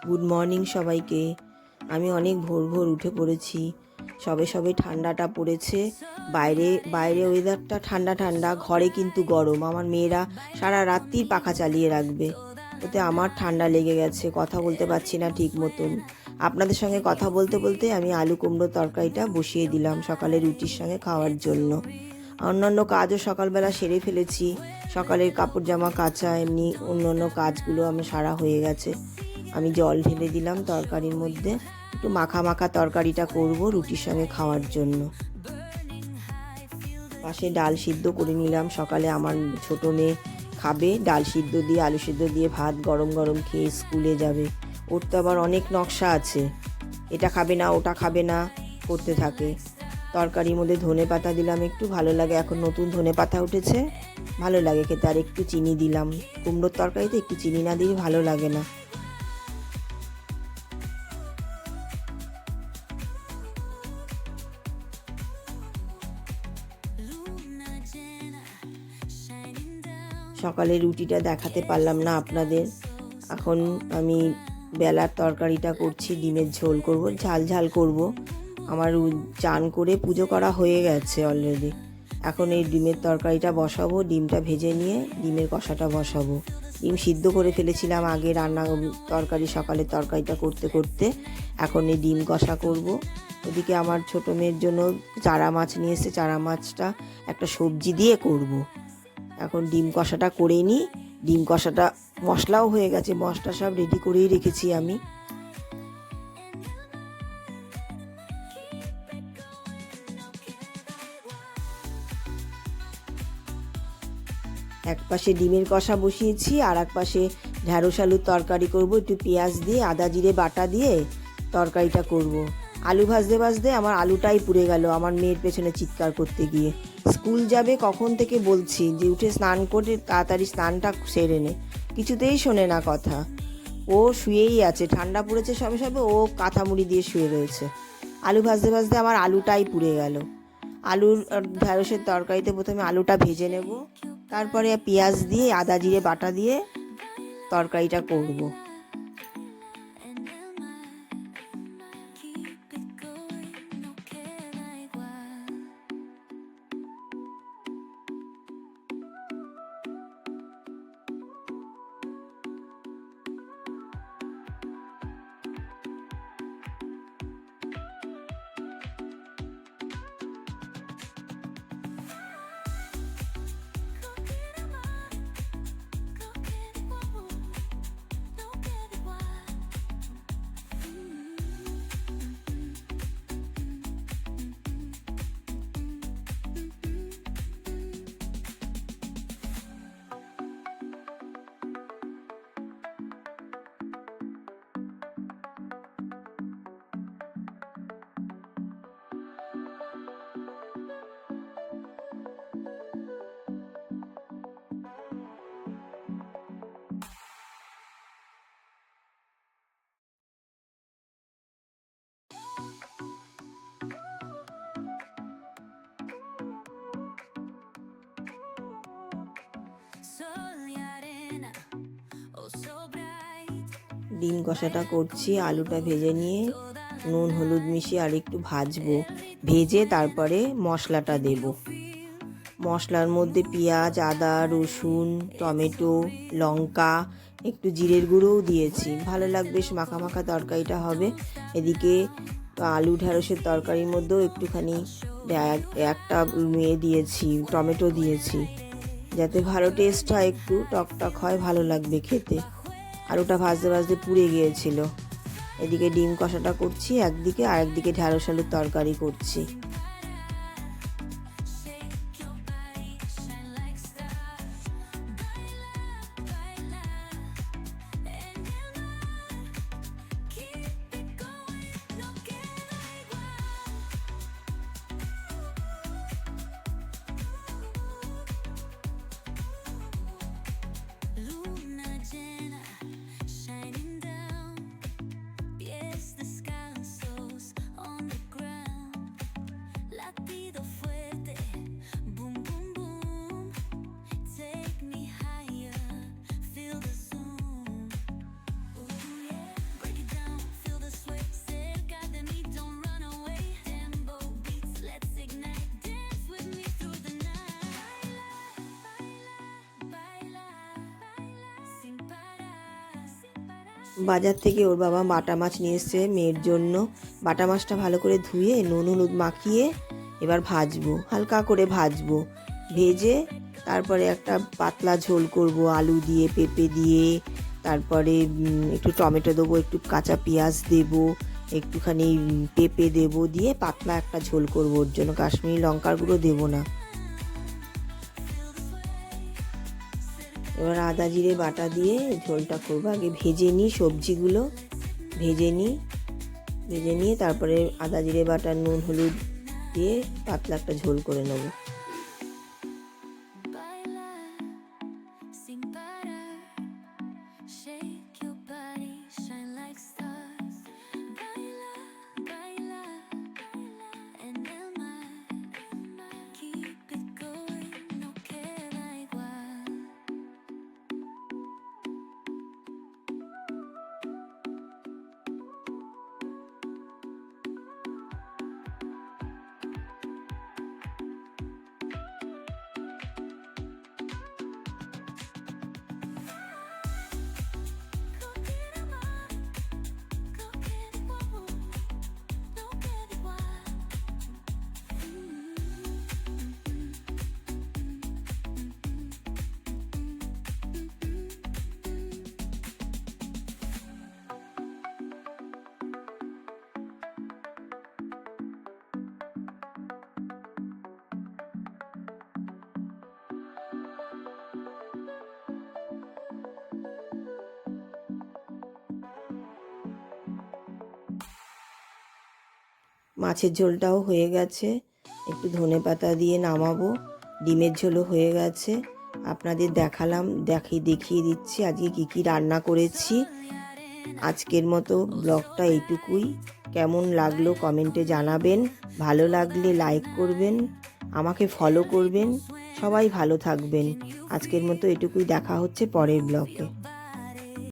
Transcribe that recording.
Good morning সবাইকে। আমি অনেক ভোর ভোর উঠে পড়েছি। সবে সবে ঠান্ডাটা পড়েছে। বাইরে বাইরে ওয়েদারটা ঠান্ডা ঠান্ডা, ঘরে কিন্তু গরম। আমার মেয়েরা সারা রাত্রির পাখা চালিয়ে রাখবে, ওতে আমার ঠান্ডা লেগে গেছে, কথা বলতে পারছি না ঠিক মতন। আপনাদের সঙ্গে কথা বলতে বলতে আমি আলু কুমড়ো তরকারিটা বসিয়ে দিলাম সকালে রুটির সঙ্গে খাওয়ার জন্য। অন্যান্য কাজও সকালবেলা সেরে ফেলেছি। সকালের কাপড় জামা কাচা, এমনি অন্যান্য কাজগুলো আমি সারা হয়ে গেছে। আমি জল ঢেলে দিলাম তরকারির মধ্যে, একটু মাখা মাখা তরকারিটা করব রুটির সঙ্গে খাওয়ার জন্য। পাশে ডাল সিদ্ধ করে নিলাম, সকালে আমার ছোটো মেয়ে খাবে ডাল সিদ্ধ দিয়ে, আলু সিদ্ধ দিয়ে ভাত গরম গরম খেয়ে স্কুলে যাবে। ওর তো আবার অনেক নকশা আছে, এটা খাবে না ওটা খাবে না করতে থাকে। তরকারির মধ্যে ধনে পাতা দিলাম, একটু ভালো লাগে, এখন নতুন ধনে পাতা উঠেছে, ভালো লাগে খেতে। আর একটু চিনি দিলাম, কুমড়োর তরকারিতে একটু চিনি না দিলে ভালো লাগে না। সকালে রুটিটা দেখাতে পারলাম না আপনাদের। এখন আমি বেলার তরকারিটা করছি, ডিমের ঝোল করব, ঝাল ঝাল করব। আমার চান করে পুজো করা হয়ে গেছে অলরেডি। এখন এই ডিমের তরকারিটা বসাবো, ডিমটা ভেজে নিয়ে ডিমের কষাটা বসাবো। ডিম সিদ্ধ করে ফেলেছিলাম আগে রান্না তরকারি, সকালে তরকারিটা করতে করতে। এখন এই ডিম কষা করব। ওদিকে আমার ছোটো মেয়ের জন্য চারা মাছ নিয়ে এসে, চারা মাছটা একটা সবজি দিয়ে করব। এখন ডিম কষাটা করে নিই। ডিম কষাটা মশলাও হয়ে গেছে, মশলা সব রেডি করেই রেখেছি আমি। এক পাশে ডিমের কষা বসিয়েছি, আর এক পাশে ঢ্যাঁড়স আলুর তরকারি করব, একটু পেঁয়াজ দিয়ে আদা জিরে বাটা দিয়ে তরকারিটা করব। আলু ভাজতে ভাজতে আমার আলুটাই পুড়ে গেল আমার মেয়ের পেছনে চিৎকার করতে গিয়ে। স্কুল যাবে কখন থেকে বলছি যে উঠে স্নান করে তাড়াতাড়ি স্নানটা সেরে নে, কিছুতেই শোনে না কথা। ও শুয়েই আছে, ঠান্ডা পড়েছে সবে সবে, ও কাঁথা মুড়ি দিয়ে শুয়ে রয়েছে। আলু ভাজতে ভাজতে আমার আলুটাই পুড়ে গেল। আলুর ঢ্যাঁড়সের তরকারিতে প্রথমে আলুটা ভেজে নেব, তারপরে পেঁয়াজ দিয়ে আদা জিরে বাটা দিয়ে তরকারিটা করব। ডিম কষাটা করছি, আলুটা ভেজে নিয়ে নুন হলুদ মিশিয়ে আর একটু ভাজবো। ভেজে তারপরে মশলাটা দেব। মশলার মধ্যে পেঁয়াজ আদা রসুন টমেটো লঙ্কা, একটু জিরের গুঁড়োও দিয়েছি, ভালো লাগবে, বেশ মাখা মাখা তরকারিটা হবে। এদিকে আলু ঢ্যাঁড়সের তরকারির মধ্যেও একটুখানি একটা দিয়েছি, টমেটো দিয়েছি, যাতে ভালো টেস্ট হয়, একটু টক টক হয়, ভালো লাগবে খেতে। আলুটা ভাজতে ভাজতে পুড়ে গিয়েছিল। এদিকে ডিম কষাটা করছি একদিকে, আর একদিকে ঢ্যাঁড়স আলুর তরকারি করছি। বাজার থেকে ওর বাবা বাটা মাছ নিয়ে এসছে মেয়ের জন্য। বাটা মাছটা ভালো করে ধুয়ে নুন হলুদ মাখিয়ে এবার ভাজবো, হালকা করে ভাজবো। ভেজে তারপরে একটা পাতলা ঝোল করব আলু দিয়ে, পেঁপে দিয়ে, তারপরে একটু টমেটো দেবো, একটু কাঁচা পেঁয়াজ দেবো, একটুখানি পেঁপে দেবো, দিয়ে পাতলা একটা ঝোল করবো। ওর জন্য কাশ্মীরি লঙ্কার গুঁড়ো দেবো না। এবার আদা জিরে বাটা দিয়ে ঝোলটা করবো। আগে ভেজে নিই সবজিগুলো, ভেজে নিয়ে তারপরে আদা জিরে বাটা নুন হলুদ দিয়ে পাতলা একটা ঝোল করে নেবো। মাছের ঝোলটাও হয়ে গেছে, একটু ধনেপাতা দিয়ে নামাবো। ডিমের ঝোলও হয়ে গেছে, আপনাদের দেখালাম, দেখিয়ে দিচ্ছি আজকে কী কী রান্না করেছি। আজকের মতো ব্লগটা এইটুকুই। কেমন লাগলো কমেন্টে জানাবেন, ভালো লাগলে লাইক করবেন, আমাকে ফলো করবেন। সবাই ভালো থাকবেন। আজকের মতো এটুকুই, দেখা হচ্ছে পরের ব্লগে।